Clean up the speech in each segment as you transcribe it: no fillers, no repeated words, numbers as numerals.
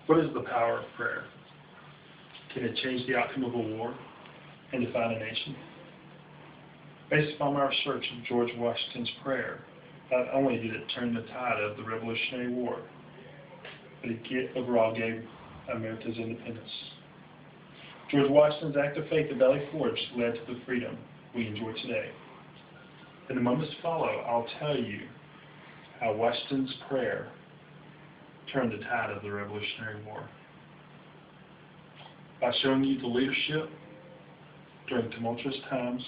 What is the power of prayer? Can it change the outcome of a war and define a nation? Based upon my research of George Washington's prayer, not only did it turn the tide of the Revolutionary War, but it overall gave America's independence. George Washington's act of faith at Valley Forge led to the freedom we enjoy today. In the moments to follow, I'll tell you how Washington's prayer turned the tide of the Revolutionary War. By showing you the leadership during tumultuous times,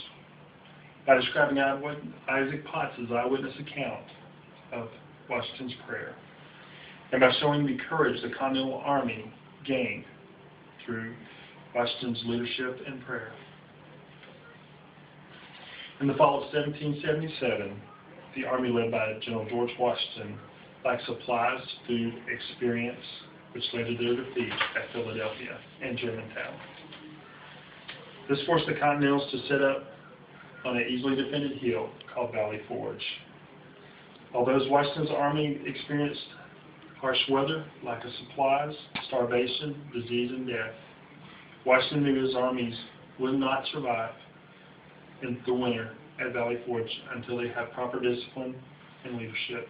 by describing Isaac Potts' eyewitness account of Washington's prayer, and by showing the courage the Continental Army gained through Washington's leadership and prayer. In the fall of 1777, the Army led by General George Washington lacked supplies, food, experience, which led to their defeat at Philadelphia and Germantown. This forced the Continentals to set up on an easily defended hill called Valley Forge. Although Washington's army experienced harsh weather, lack of supplies, starvation, disease, and death, Washington knew his armies would not survive in the winter at Valley Forge until they had proper discipline and leadership.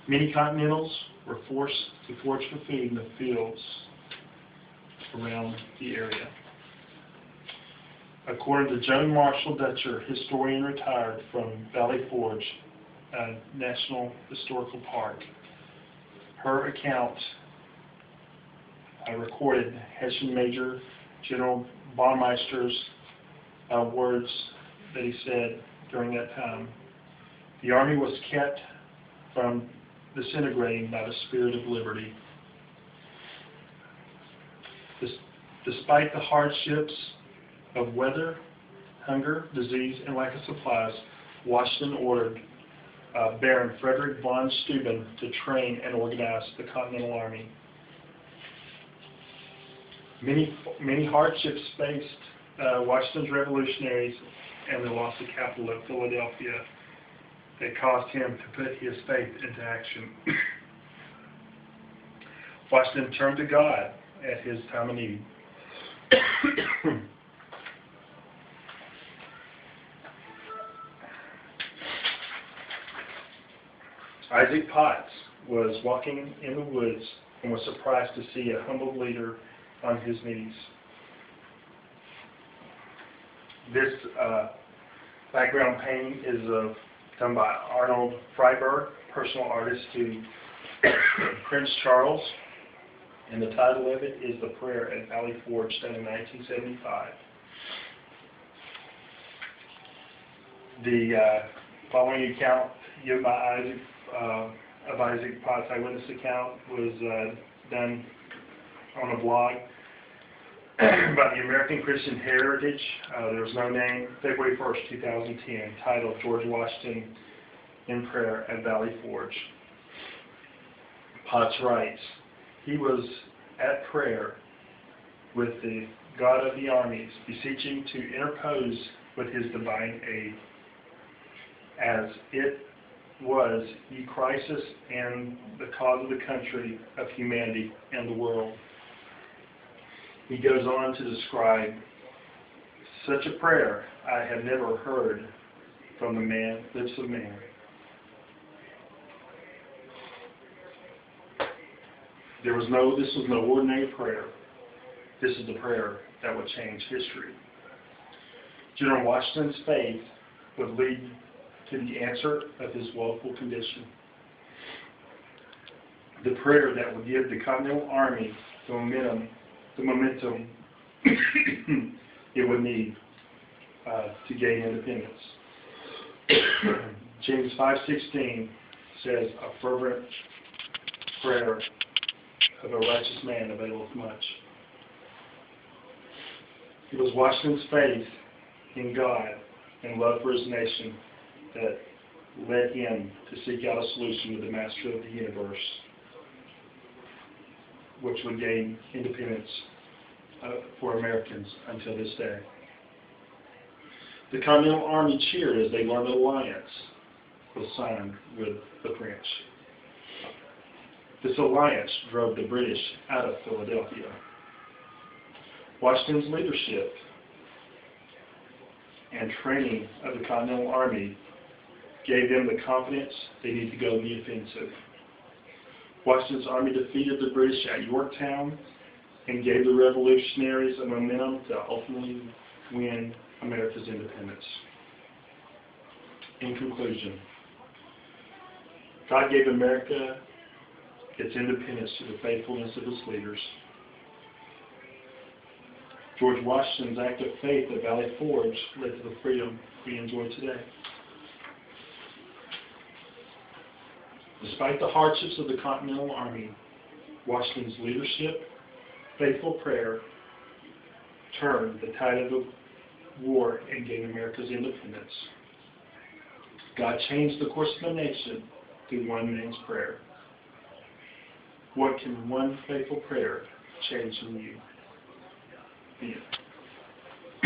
Many Continentals were forced to forage for food in the fields around the area. According to Joan Marshall Dutcher, historian retired from Valley Forge National Historical Park, her account recorded Hessian Major General Baumeister's words that he said during that time. The Army was kept from disintegrating by the spirit of liberty. Despite the hardships of weather, hunger, disease, and lack of supplies, Washington ordered Baron Frederick von Steuben to train and organize the Continental Army. Many hardships faced Washington's revolutionaries and the loss of capital at Philadelphia that caused him to put his faith into action. Washington turned to God at his time of need. Isaac Potts was walking in the woods and was surprised to see a humble leader on his knees. This background painting is done by Arnold Freiberg, personal artist to Prince Charles, and the title of it is The Prayer at Valley Forge, done in 1975. The following account given by Isaac Potts' eyewitness account was done on a blog by the American Christian Heritage. There was no name. February 1st, 2010, titled George Washington in Prayer at Valley Forge. Potts writes, he was at prayer with the God of the armies, beseeching to interpose with his divine aid, as it was a crisis in the cause of the country, of humanity, and the world. He goes on to describe, such a prayer I have never heard from the lips of man. This was no ordinary prayer. This is the prayer that would change history. General Washington's faith would lead to the answer of his woeful condition. The prayer that would give the Continental Army the momentum it would need to gain independence. James 5:16 says, a fervent prayer of a righteous man availeth much. It was Washington's faith in God and love for his nation that led him to seek out a solution with the Master of the universe, which would gain independence for Americans until this day. The Continental Army cheered as they learned an alliance was signed with the French. This alliance drove the British out of Philadelphia. Washington's leadership and training of the Continental Army gave them the confidence they needed to go in the offensive. Washington's army defeated the British at Yorktown and gave the revolutionaries a momentum to ultimately win America's independence. In conclusion, God gave America its independence through the faithfulness of its leaders. George Washington's act of faith at Valley Forge led to the freedom we enjoy today. Despite the hardships of the Continental Army, Washington's leadership, faithful prayer, turned the tide of the war and gained America's independence. God changed the course of the nation through one man's prayer. What can one faithful prayer change in you? The end.